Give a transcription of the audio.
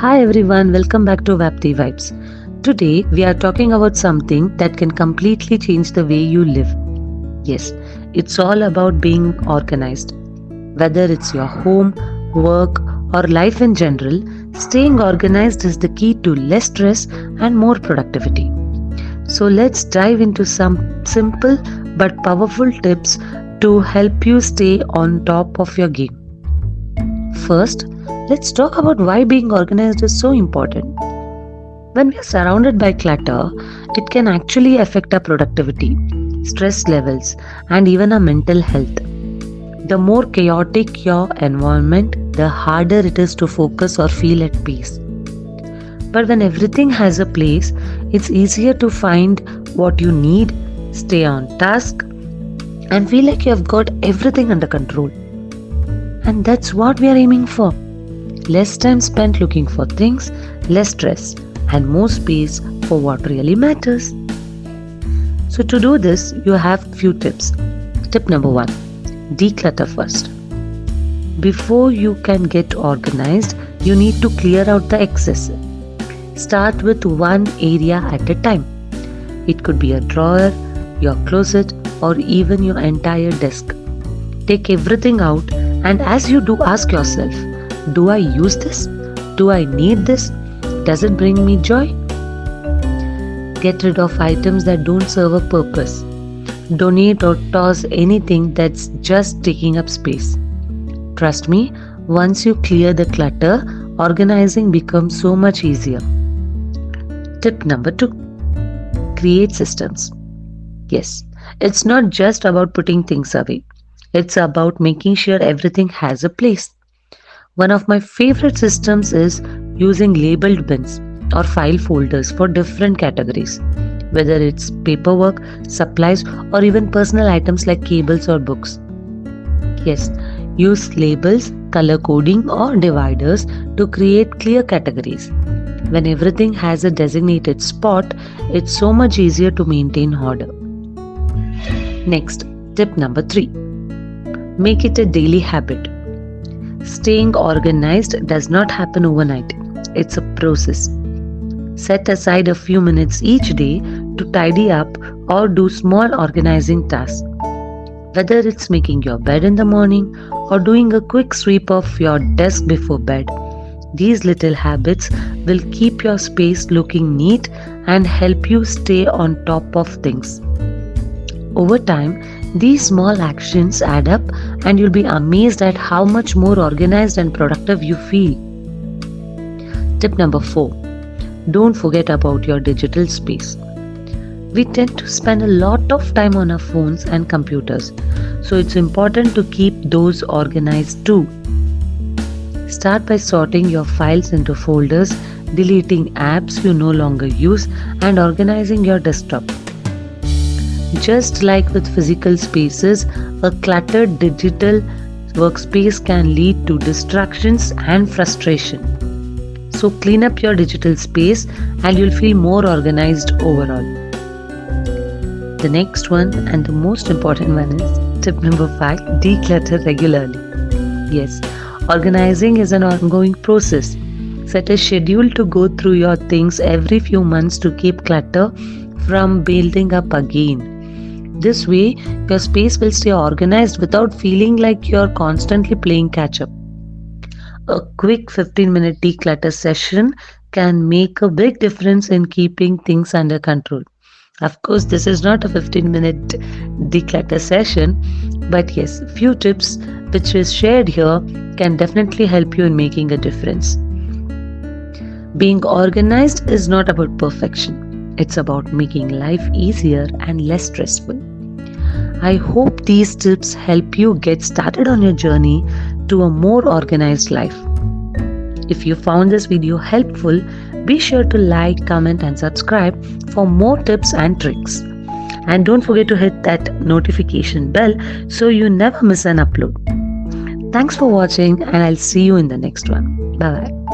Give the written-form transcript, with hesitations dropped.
Hi everyone, welcome back to Vyapthi Vibes. Today we are talking about something that can completely change the way you live. Yes, it's all about being organized. Whether it's your home, work, or life in general, staying organized is the key to less stress and more productivity. So let's dive into some simple but powerful tips to help you stay on top of your game. First, let's talk about why being organized is so important. When we are surrounded by clutter, it can actually affect our productivity, stress levels, and even our mental health. The more chaotic your environment, the harder it is to focus or feel at peace. But when everything has a place, it's easier to find what you need, stay on task, and feel like you have got everything under control. And that's what we are aiming for. Less time spent looking for things, less stress, and more space for what really matters. So to do this, you have few tips. Tip number 1. Declutter first. Before you can get organized, you need to clear out the excess. Start with one area at a time. It could be a drawer, your closet, or even your entire desk. Take everything out, and as you do, ask yourself, do I use this? Do I need this? Does it bring me joy? Get rid of items that don't serve a purpose. Donate or toss anything that's just taking up space. Trust me, once you clear the clutter, organizing becomes so much easier. Tip number 2. Create systems. Yes, it's not just about putting things away. It's about making sure everything has a place. One of my favorite systems is using labeled bins or file folders for different categories, whether it's paperwork, supplies, or even personal items like cables or books. Yes, use labels, color coding, or dividers to create clear categories. When everything has a designated spot, it's so much easier to maintain order. Next, tip number 3. Make it a daily habit. Staying organized does not happen overnight. It's a process. Set aside a few minutes each day to tidy up or do small organizing tasks. Whether it's making your bed in the morning or doing a quick sweep of your desk before bed, these little habits will keep your space looking neat and help you stay on top of things. Over time, these small actions add up and you'll be amazed at how much more organized and productive you feel. Tip number 4. Don't forget about your digital space. We tend to spend a lot of time on our phones and computers, so it's important to keep those organized too. Start by sorting your files into folders, deleting apps you no longer use, and organizing your desktop. Just like with physical spaces, a cluttered digital workspace can lead to distractions and frustration. So clean up your digital space and you'll feel more organized overall. The next one and the most important one is tip number 5. Declutter regularly. Yes, organizing is an ongoing process. Set a schedule to go through your things every few months to keep clutter from building up again. This way, your space will stay organized without feeling like you're constantly playing catch up. A quick 15-minute declutter session can make a big difference in keeping things under control. Of course, this is not a 15-minute declutter session, but yes, few tips which is shared here can definitely help you in making a difference. Being organized is not about perfection. It's about making life easier and less stressful. I hope these tips help you get started on your journey to a more organized life. If you found this video helpful, be sure to like, comment, and subscribe for more tips and tricks. And don't forget to hit that notification bell so you never miss an upload. Thanks for watching, and I'll see you in the next one. Bye bye.